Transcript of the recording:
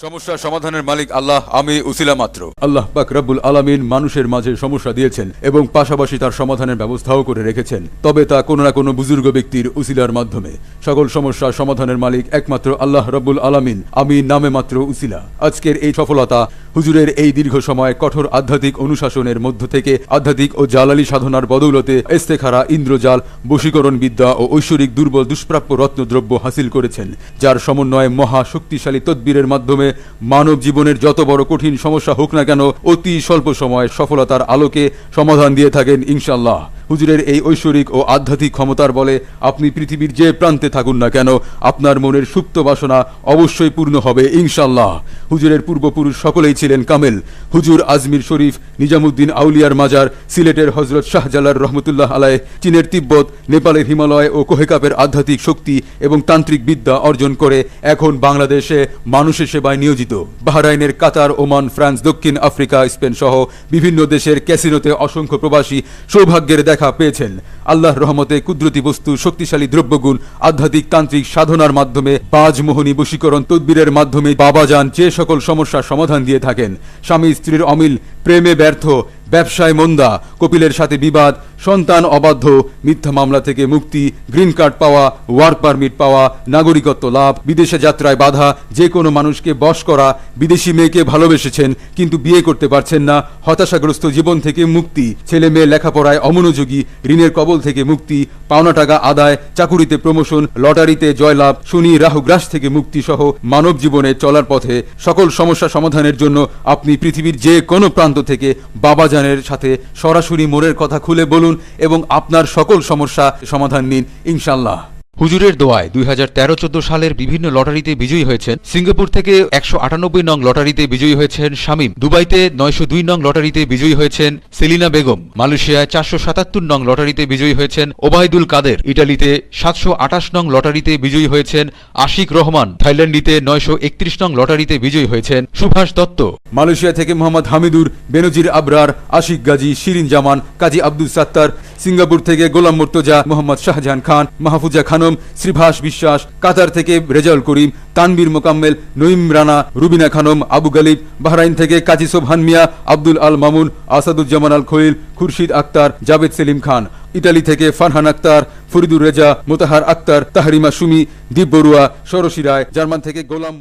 সমস্যা সমাধানের মালিক আল্লাহ, আমি উসিলা মাত্র। আল্লাহ পাক রব্বুল আলামিন মানুষের মাঝে সমস্যা দিয়েছেন এবং পাশাপাশি তার সমাধানের ব্যবস্থাও করে রেখেছেন, তবে তা কোনো না কোনো বুজুর্গ ব্যক্তির উসিলার মাধ্যমে। সকল সমস্যা সমাধানের মালিক একমাত্র আল্লাহ রব্বুল আলামিন, আমি নামে মাত্র উসিলা। আজকের এই সফলতা হুজুরের এই দীর্ঘ সময় কঠোর আধ্যাত্মিক অনুশাসনের মধ্য থেকে আধ্যাত্মিক ও জালালি সাধনার বদৌলতে ইস্তেখারা, ইন্দ্রজাল, বশীকরণ বিদ্যা ও ঐশ্বরিক দুর্বল দুষ্প্রাপ্য রত্নদ্রব্য হাসিল করেছেন, যার সমন্বয়ে মহা শক্তিশালী তদবিরের মাধ্যমে মানব জীবনের যত বড় কঠিন সমস্যা হোক না কেন অতি স্বল্প সময়ে সফলতার আলোকে সমাধান দিয়ে থাকেন ইনশাআল্লাহ। হুজুরের এই ঐশ্বরিক ও আধ্যাত্মিক ক্ষমতার বলে আপনি পৃথিবীর যে প্রান্তে থাকুন না কেন আপনার মনের সুপ্ত বাসনা অবশ্যই পূর্ণ হবে ইনশাআল্লাহ। হুজুরের পূর্বপুরুষ সকলেই ছিলেন কামেল। হুজুর আজমির শরীফ, নিজামুদ্দিন আউলিয়ার মাজার, সিলেটের হজরত শাহজালাল রহমতুল্লাহ আলাইহ, চীনের তিব্বত, নেপালের হিমালয় ও কোহেকাপের আধ্যাত্মিক শক্তি এবং তান্ত্রিক বিদ্যা অর্জন করে এখন বাংলাদেশে মানুষের সেবায় নিয়োজিত। বাহরাইনের কাতার, ওমান, ফ্রান্স, দক্ষিণ আফ্রিকা, স্পেন সহ বিভিন্ন দেশের ক্যাসিনোতে অসংখ্য প্রবাসী সৌভাগ্যের দেখা পেয়েছেন। আল্লাহর রহমতে কুদরতি বস্তু, শক্তিশালী দ্রব্যগুণ, আধ্যাত্মিক তান্ত্রিক সাধনার মাধ্যমে বাজমোহনী বশীকরণ তদবিরের মাধ্যমে বাবাজান যে সকল সমস্যার সমাধান দিয়ে থাকেন। স্বামী স্ত্রীর অমিল, প্রেমে ব্যর্থ, ব্যবসায় মন্দা, কপিলের সাথে বিবাদ, সন্তান অবাধ্য, মিথ্যা মামলা থেকে মুক্তি, গ্রিন কার্ড পাওয়া, ওয়ার্ক পারমিট পাওয়া, নাগরিকত্ব লাভ, বিদেশে যাত্রায় বাধা, যে কোনো মানুষকে বশ করা, বিদেশি মেয়েকে ভালোবেসেছেন কিন্তু বিয়ে করতে পারছেন না, হতাশাগ্রস্ত জীবন থেকে মুক্তি, ছেলে মেয়ে লেখাপড়ায় অমনোযোগী, ঋণের কবল থেকে মুক্তি, পাওনা টাকা আদায়, চাকুরিতে প্রমোশন, লটারিতে জয়লাভ, শনি রাহু গ্রাস থেকে মুক্তি সহ মানব জীবনে চলার পথে সকল সমস্যা সমাধানের জন্য আপনি পৃথিবীর যে কোনো প্রান্ত থেকে বাবাজানের সাথে সরাসরি মনের কথা খুলে বলুন এবং আপনার সকল সমস্যা সমাধান নিন ইনশাআল্লাহ। হুজুরের দোয়ায় 2013-14 সালের বিভিন্ন লটারিতে বিজয়ী হয়েছেন। সিঙ্গাপুর থেকে 198 নং লটারিতে বিজয়ী হয়েছেন শামীম, দুবাইতে 902 নং লটারিতে বিজয়ী হয়েছেন সেলিনা বেগম, মালয়েশিয়ায় 477 নং লটারিতে বিজয়ী হয়েছেন ওবায়দুল কাদের, ইটালিতে 728 নং লটারিতে বিজয়ী হয়েছেন আশিক রহমান, থাইল্যান্ডিতে 931 নং লটারিতে বিজয়ী হয়েছেন সুভাষ দত্ত, মালয়েশিয়া থেকে মোহাম্মদ হামিদুর, বেনজির আবরার, আশিক গাজী, শিরিন জামান, কাজী আব্দুল সাত্তার, সিঙ্গাপুর থেকে গোলাম মুর্তজা, মোহাম্মদ শাহজাহান খান, মাহফুজা খানম, শ্রীভাষ বিশ্বাস, কাতার থেকে রেজাউল করিম, তানবীর মোকাম্মেল, নঈম রানা, রুবিনা খানম, আবু গালিব, বাহরাইন থেকে কাজী সোবহান মিয়া, আব্দুল আল মামুন, আসাদুজ্জামান আল খলিল, খুরশিদ আক্তার, জাভেদ সেলিম খান, ইটালি থেকে ফারহান আক্তার, ফরিদুর রেজা, মোতাহার আক্তার, তাহরিমা সুমি, দীপ বড়ুয়া, ষোড়শী রায়, জার্মান থেকে গোলাম